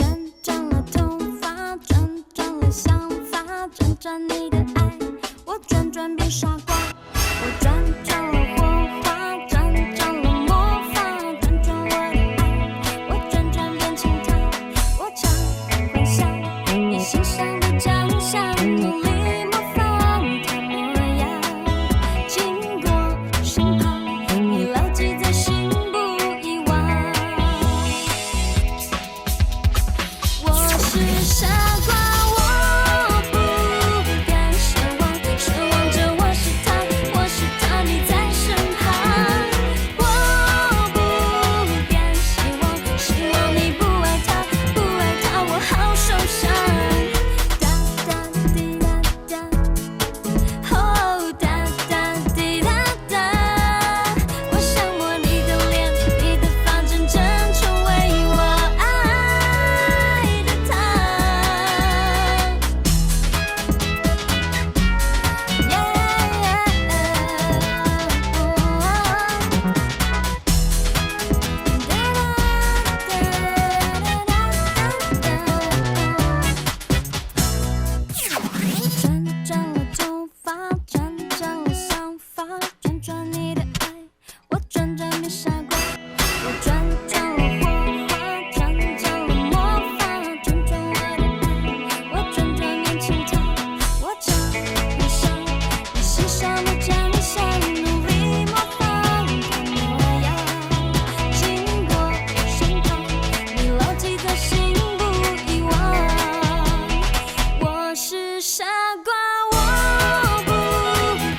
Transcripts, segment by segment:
转转了头发，转转了想法，转转你的爱，我转转变傻瓜。我转转了火花，转转了魔法，转转我的爱，我转转变青苔。我常幻想你欣赏的长相，努力模仿他模样，经过身旁，你牢记在心不遗忘。我是傻瓜，我不敢奢望，奢望着我是他，我是他，你在身旁。我不敢希望，希望你不爱他，不爱他，我好受伤。哒哒滴哒哒，哦哒哒滴哒哒，我想摸你的脸，你的发，真正成为我爱的他。转转了头发，转转了想法，转转你的爱，我转转变傻瓜。我转转了火花，转转了魔法，转转我的爱，我转转变青苔。我常幻想你欣赏的长相，努力模仿他模样，经过身旁，你牢记在心不遗忘。我是傻瓜，我不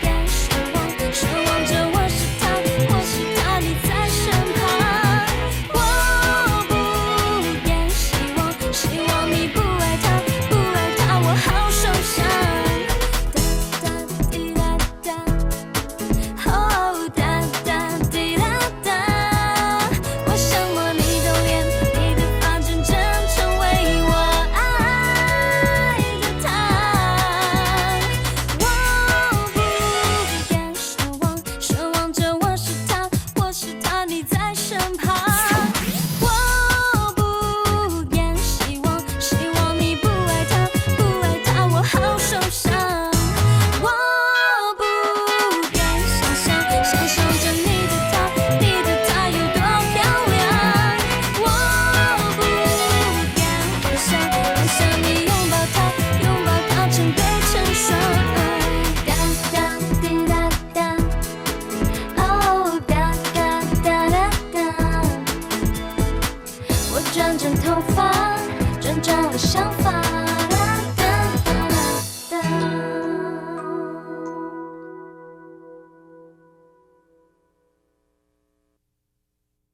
敢奢望，奢望着我是他，我是他，你在身旁。我不敢希望，希望你不爱他，不爱他，我好受伤。哒哒滴哒哒，哦哒哒滴哒哒，我想摸你的脸，你的发，真正成为我爱的他。我不敢奢望，奢望着我是他，我是他，你在身旁。我不敢希望，希望你不爱他，不爱他，我好受伤。我不敢想象，想象着你的他，你的他有多漂亮。我不敢幻想，幻想你拥抱他，拥抱他成对成双。哒哒滴哒哒，哦哒哒哒哒哒，我转转头发，转转了想法。